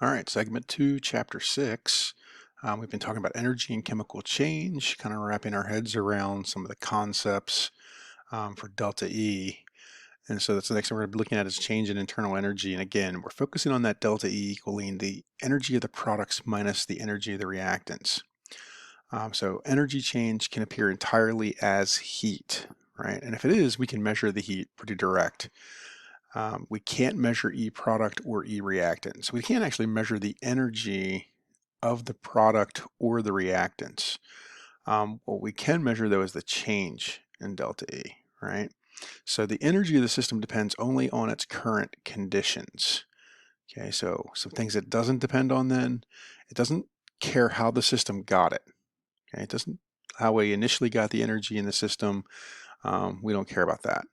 All right, segment 2, chapter 6. We've been talking about energy and chemical change, kind of wrapping our heads around some of the concepts for delta E. And so that's the next thing we're going to be looking at is change in internal energy. And again, we're focusing on that delta E equaling the energy of the products minus the energy of the reactants. So energy change can appear entirely as heat, right? And if it is, we can measure the heat pretty direct. We can't measure E product or E reactant. So we can't actually measure the energy of the product or the reactants. What we can measure though is the change in delta E, right? So the energy of the system depends only on its current conditions. Okay, so some things it doesn't depend on then, it doesn't care how the system got it. Okay, it doesn't how we initially got the energy in the system. We don't care about that.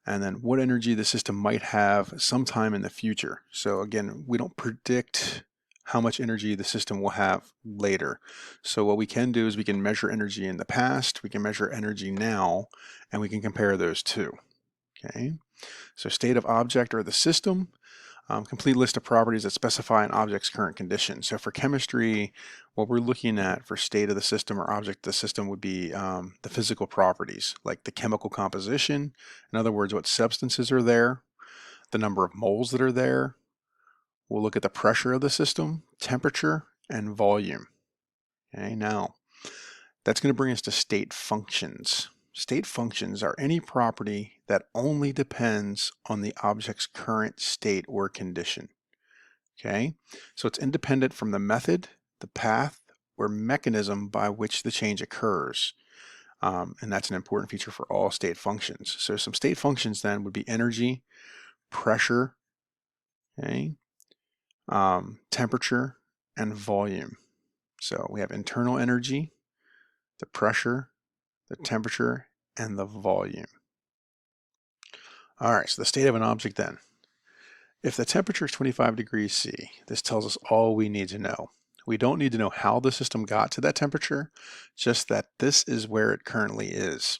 And then what energy the system might have sometime in the future. So again, we don't predict how much energy the system will have later. So what we can do is we can measure energy in the past, we can measure energy now, and we can compare those two. Okay, so state of object or the system, complete list of properties that specify an object's current condition. So for chemistry, what we're looking at for state of the system or object of the system would be the physical properties, like the chemical composition. In other words, what substances are there, the number of moles that are there. We'll look at the pressure of the system, temperature, and volume. Okay, now that's going to bring us to state functions. State functions are any property that only depends on the object's current state or condition. Okay, so it's independent from the method, the path, or mechanism by which the change occurs. And that's an important feature for all state functions. So some state functions then would be energy, pressure, okay, temperature, and volume. So we have internal energy, the pressure, the temperature, and the volume. All right, so the state of an object then. If the temperature is 25 degrees C, this tells us all we need to know. We don't need to know how the system got to that temperature, just that this is where it currently is.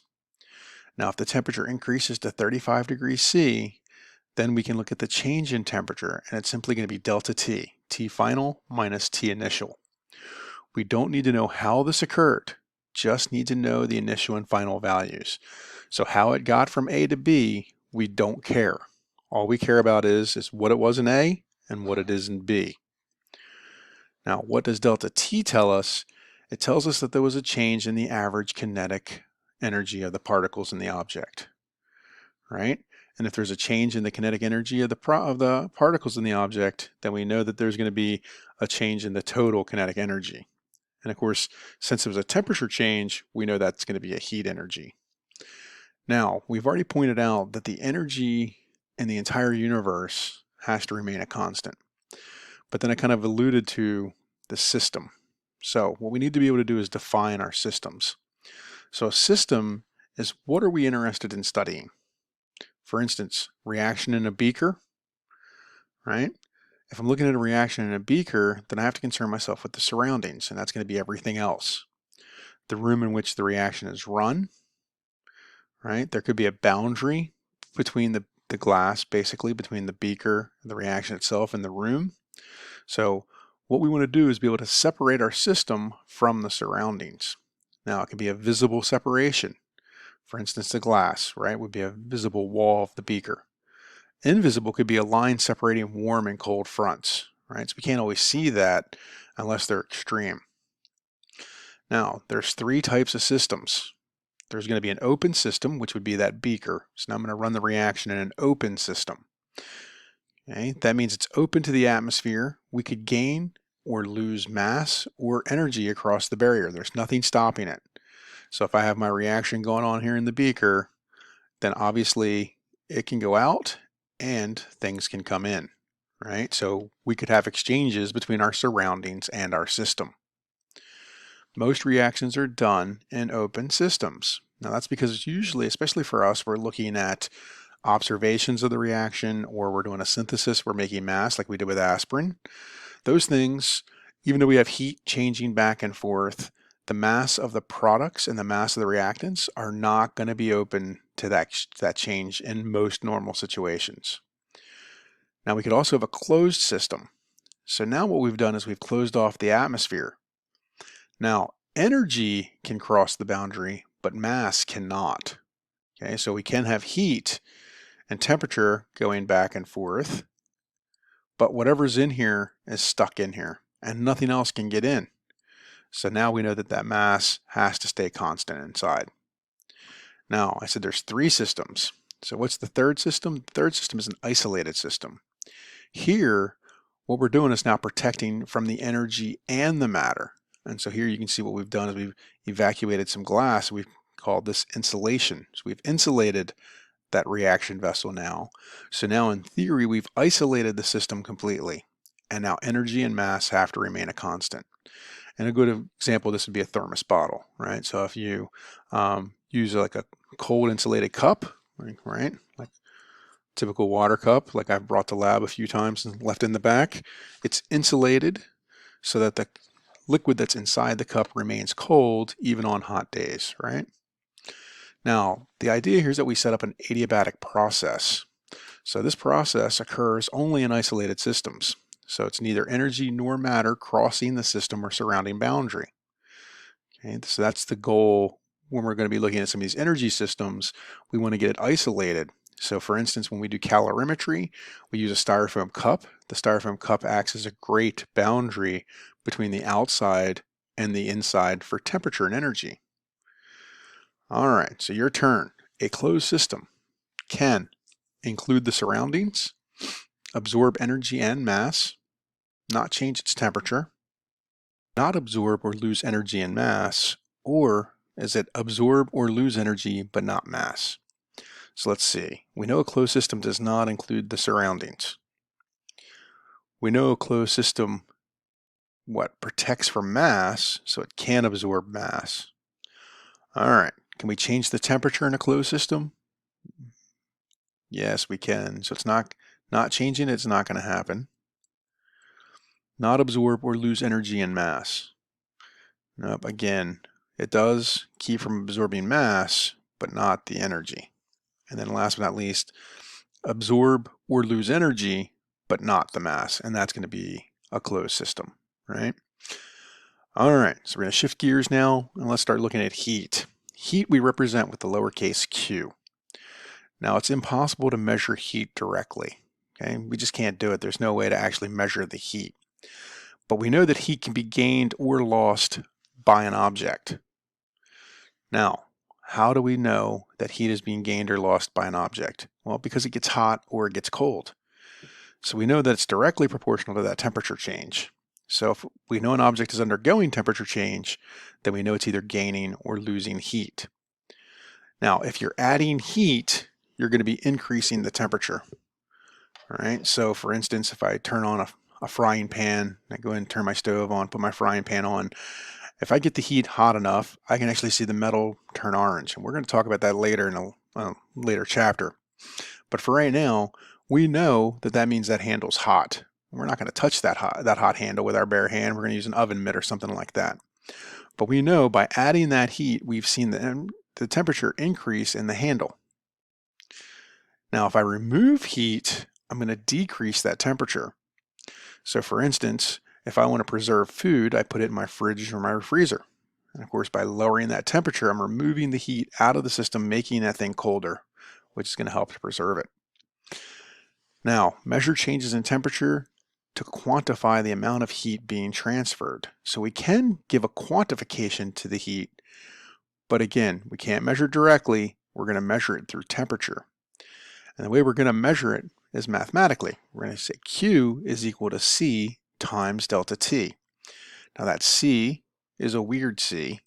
Now, if the temperature increases to 35 degrees C, then we can look at the change in temperature, and it's simply going to be delta T, T final minus T initial. We don't need to know how this occurred, just need to know the initial and final values. So how it got from A to B, we don't care. All we care about is what it was in A and what it is in B. Now, what does delta T tell us? It tells us that there was a change in the average kinetic energy of the particles in the object, right? And if there's a change in the kinetic energy of the particles in the object, then we know that there's going to be a change in the total kinetic energy. And of course, since it was a temperature change, we know that's going to be a heat energy. Now, we've already pointed out that the energy in the entire universe has to remain a constant. But then I kind of alluded to the system. So what we need to be able to do is define our systems. So a system is what are we interested in studying? For instance, reaction in a beaker, right? If I'm looking at a reaction in a beaker, then I have to concern myself with the surroundings, and that's going to be everything else. The room in which the reaction is run, right? There could be a boundary between the glass, basically, between the beaker, the reaction itself, and the room. So what we want to do is be able to separate our system from the surroundings. Now, it can be a visible separation. For instance, the glass, right, would be a visible wall of the beaker. Invisible could be a line separating warm and cold fronts, right? So we can't always see that unless they're extreme. Now, there's three types of systems. There's going to be an open system, which would be that beaker. So now I'm going to run the reaction in an open system. Okay, that means it's open to the atmosphere. We could gain or lose mass or energy across the barrier. There's nothing stopping it. So if I have my reaction going on here in the beaker, then obviously it can go out and things can come in, right? So we could have exchanges between our surroundings and our system. Most reactions are done in open systems. Now that's because usually, especially for us, we're looking at observations of the reaction, or we're doing a synthesis, we're making mass like we did with aspirin. Those things, even though we have heat changing back and forth, the mass of the products and the mass of the reactants are not going to be open to that change in most normal situations. Now we could also have a closed system. So now what we've done is we've closed off the atmosphere. Now, energy can cross the boundary, but mass cannot. Okay, so we can have heat and temperature going back and forth, but whatever's in here is stuck in here, and nothing else can get in. So now we know that that mass has to stay constant inside. Now, I said there's three systems. So what's the third system? The third system is an isolated system. Here, what we're doing is now protecting from the energy and the matter. And so here you can see what we've done is we've evacuated some glass. We've called this insulation. So we've insulated that reaction vessel now. So now in theory, we've isolated the system completely. And now energy and mass have to remain a constant. And a good example of this would be a thermos bottle, right? So if you use like a cold insulated cup, right? Like typical water cup, like I've brought to lab a few times and left in the back, it's insulated so that the liquid that's inside the cup remains cold even on hot days, right? Now, the idea here is that we set up an adiabatic process. So this process occurs only in isolated systems. So it's neither energy nor matter crossing the system or surrounding boundary. Okay, so that's the goal when we're going to be looking at some of these energy systems. We want to get it isolated. So for instance, when we do calorimetry, we use a styrofoam cup. The styrofoam cup acts as a great boundary between the outside and the inside for temperature and energy. All right, so your turn. A closed system can include the surroundings, absorb energy and mass, not change its temperature, not absorb or lose energy and mass, or is it absorb or lose energy but not mass? So let's see. We know a closed system does not include the surroundings. We know a closed system protects from mass, so it can absorb mass. All right, can we change the temperature in a closed system? Yes, we can. So it's not changing, it's not going to happen. Not absorb or lose energy and mass. Nope, again, it does keep from absorbing mass, but not the energy. And then last but not least, absorb or lose energy, but not the mass. And that's going to be a closed system, right? All right, so we're going to shift gears now, and let's start looking at heat. Heat we represent with the lowercase q. Now, it's impossible to measure heat directly. Okay, we just can't do it. There's no way to actually measure the heat. But we know that heat can be gained or lost by an object. Now, how do we know that heat is being gained or lost by an object? Well, because it gets hot or it gets cold. So we know that it's directly proportional to that temperature change. So if we know an object is undergoing temperature change, then we know it's either gaining or losing heat. Now, if you're adding heat, you're going to be increasing the temperature. All right, so for instance, if I turn on a frying pan, I go ahead and turn my stove on, put my frying pan on, if I get the heat hot enough, I can actually see the metal turn orange. And we're going to talk about that later in a later chapter. But for right now, we know that that means that handle's hot. We're not going to touch that hot handle with our bare hand. We're going to use an oven mitt or something like that. But we know by adding that heat, we've seen the temperature increase in the handle. Now, if I remove heat, I'm going to decrease that temperature. So for instance, if I want to preserve food, I put it in my fridge or my freezer. And of course, by lowering that temperature, I'm removing the heat out of the system, making that thing colder, which is going to help to preserve it. Now, measure changes in temperature to quantify the amount of heat being transferred. So we can give a quantification to the heat, but again, we can't measure directly. We're going to measure it through temperature. And the way we're going to measure it is mathematically. We're going to say Q is equal to C times delta T. Now that C is a weird C,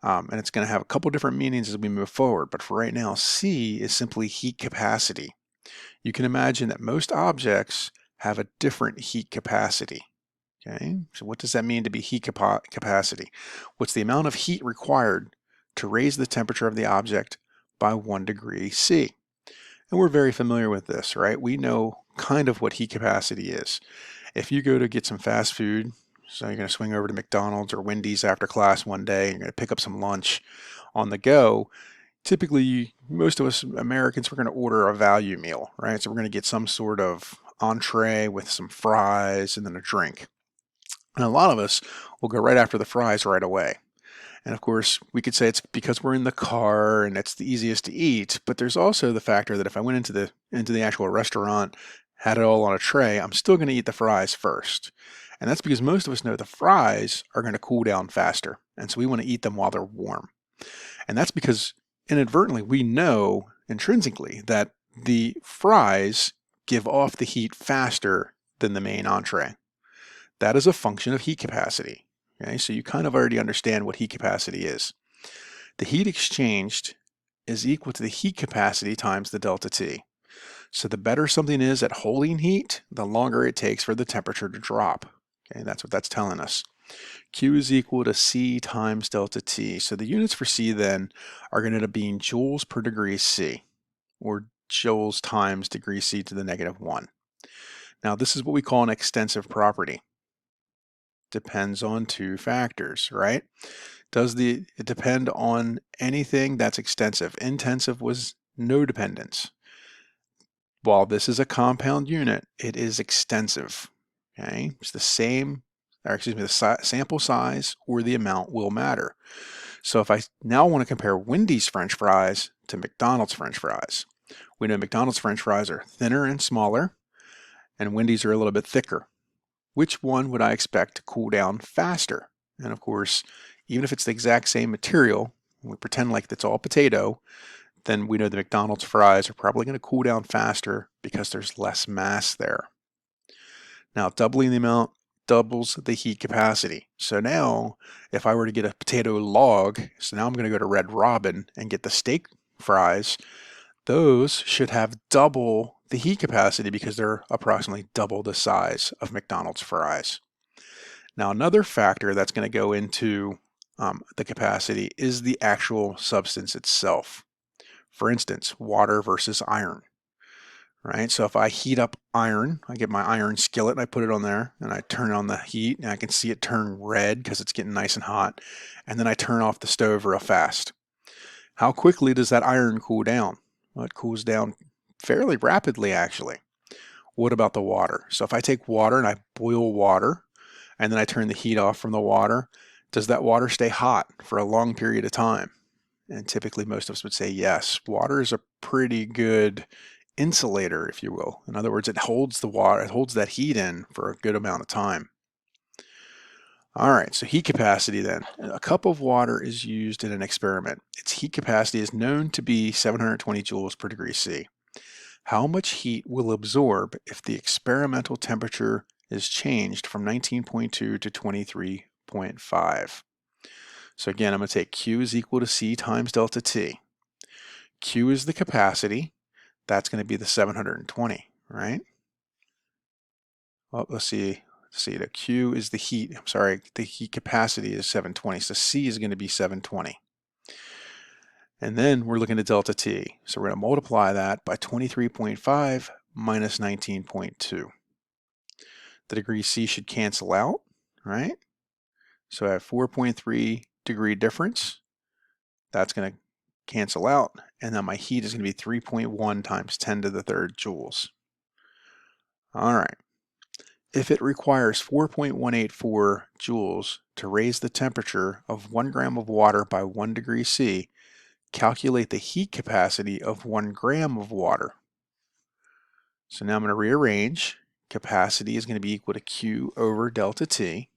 and it's going to have a couple different meanings as we move forward, but for right now, C is simply heat capacity. You can imagine that most objects have a different heat capacity. Okay, so what does that mean to be heat capacity? What's the amount of heat required to raise the temperature of the object by 1 degree C? And we're very familiar with this, right? We know kind of what heat capacity is. If you go to get some fast food, so you're going to swing over to McDonald's or Wendy's after class one day, you're going to pick up some lunch on the go, typically most of us Americans, we're going to order a value meal, right? So we're going to get some sort of entree with some fries and then a drink. And a lot of us will go right after the fries right away. And of course, we could say it's because we're in the car and it's the easiest to eat, but there's also the factor that if I went into the actual restaurant, had it all on a tray, I'm still going to eat the fries first. And that's because most of us know the fries are going to cool down faster. And so we want to eat them while they're warm. And that's because inadvertently we know intrinsically that the fries give off the heat faster than the main entree. That is a function of heat capacity. Okay, so you kind of already understand what heat capacity is. The heat exchanged is equal to the heat capacity times the delta T. So the better something is at holding heat, the longer it takes for the temperature to drop. Okay, that's what that's telling us. Q is equal to C times delta T. So the units for C then are going to end up being joules per degree C, or joules times degree C to the -1. Now this is what we call an extensive property. Depends on two factors, right? It depend on anything that's extensive? Intensive was no dependence. While this is a compound unit, it is extensive. Okay, it's the same, or excuse me, the sample size or the amount will matter. So if I now want to compare Wendy's French fries to McDonald's French fries, we know McDonald's French fries are thinner and smaller, and Wendy's are a little bit thicker. Which one would I expect to cool down faster? And of course, even if it's the exact same material, we pretend like it's all potato, then we know the McDonald's fries are probably going to cool down faster because there's less mass there. Now, doubling the amount doubles the heat capacity. So now, if I were to get a potato log, so now I'm going to go to Red Robin and get the steak fries, those should have double the heat capacity because they're approximately double the size of McDonald's fries. Now, another factor that's going to go into the capacity is the actual substance itself. For instance, water versus iron, right? So if I heat up iron, I get my iron skillet and I put it on there and I turn on the heat and I can see it turn red because it's getting nice and hot. And then I turn off the stove real fast. How quickly does that iron cool down? Well, it cools down fairly rapidly, actually. What about the water? So if I take water and I boil water and then I turn the heat off from the water, does that water stay hot for a long period of time? And typically most of us would say yes. Water is a pretty good insulator, if you will. In other words, it holds the water, it holds that heat in for a good amount of time. All right, so heat capacity then. A cup of water is used in an experiment. Its heat capacity is known to be 720 joules per degree C. How much heat will absorb if the experimental temperature is changed from 19.2 to 23.5? So again, I'm going to take Q is equal to C times delta T. Q is the capacity. That's going to be the 720, right? Well, let's see. The Q is the heat. I'm sorry, the heat capacity is 720. So C is going to be 720. And then we're looking at delta T. So we're going to multiply that by 23.5 minus 19.2. The degree C should cancel out, right? So I have 4.3 degree difference. That's going to cancel out. And then my heat is going to be 3.1 times 10 to the third joules. All right. If it requires 4.184 joules to raise the temperature of 1 gram of water by 1 degree C, calculate the heat capacity of 1 gram of water. So now I'm going to rearrange. Capacity is going to be equal to Q over delta T.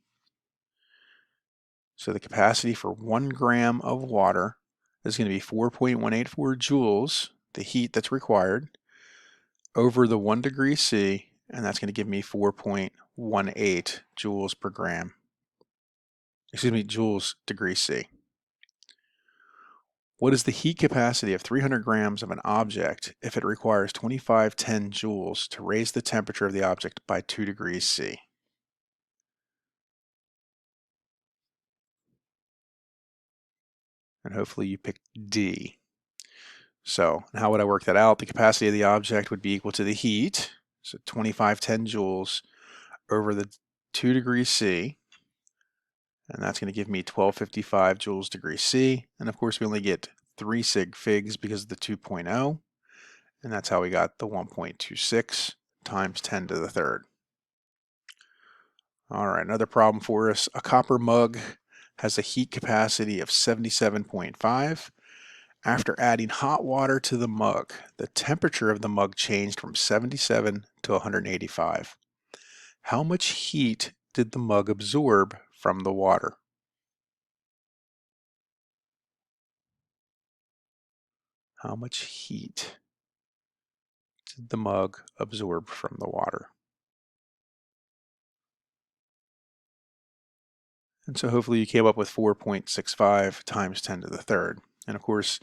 So the capacity for 1 gram of water is going to be 4.184 joules, the heat that's required, over the 1 degree C, and that's going to give me 4.18 joules per gram. Excuse me, joules degree C. What is the heat capacity of 300 grams of an object if it requires 2510 joules to raise the temperature of the object by 2 degrees C? And hopefully you picked D. So how would I work that out? The capacity of the object would be equal to the heat, so 2510 joules over the 2 degrees C, and that's going to give me 1255 joules degree C. And of course we only get 3 sig figs because of the 2.0, and that's how we got the 1.26 times 10 to the third. All right, another problem for us. A copper mug has a heat capacity of 77.5. After adding hot water to the mug, the temperature of the mug changed from 77 to 185. How much heat did the mug absorb from the water? How much heat did the mug absorb from the water? And so hopefully you came up with 4.65 times 10 to the third. And of course,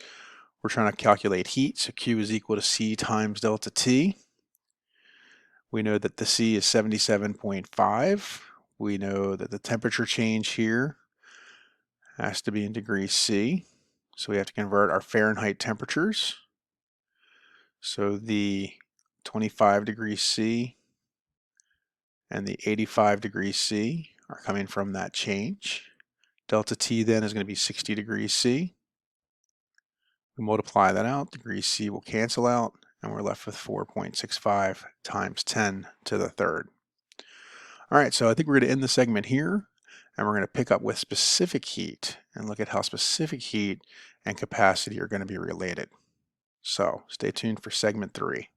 we're trying to calculate heat, so Q is equal to C times delta T. We know that the C is 77.5. We know that the temperature change here has to be in degrees C. So we have to convert our Fahrenheit temperatures. So the 25 degrees C and the 85 degrees C are coming from that change. Delta T then is going to be 60 degrees C. We multiply that out, degrees C will cancel out, and we're left with 4.65 times 10 to the third. All right, so I think we're going to end the segment here, and we're going to pick up with specific heat and look at how specific heat and capacity are going to be related. So stay tuned for segment 3.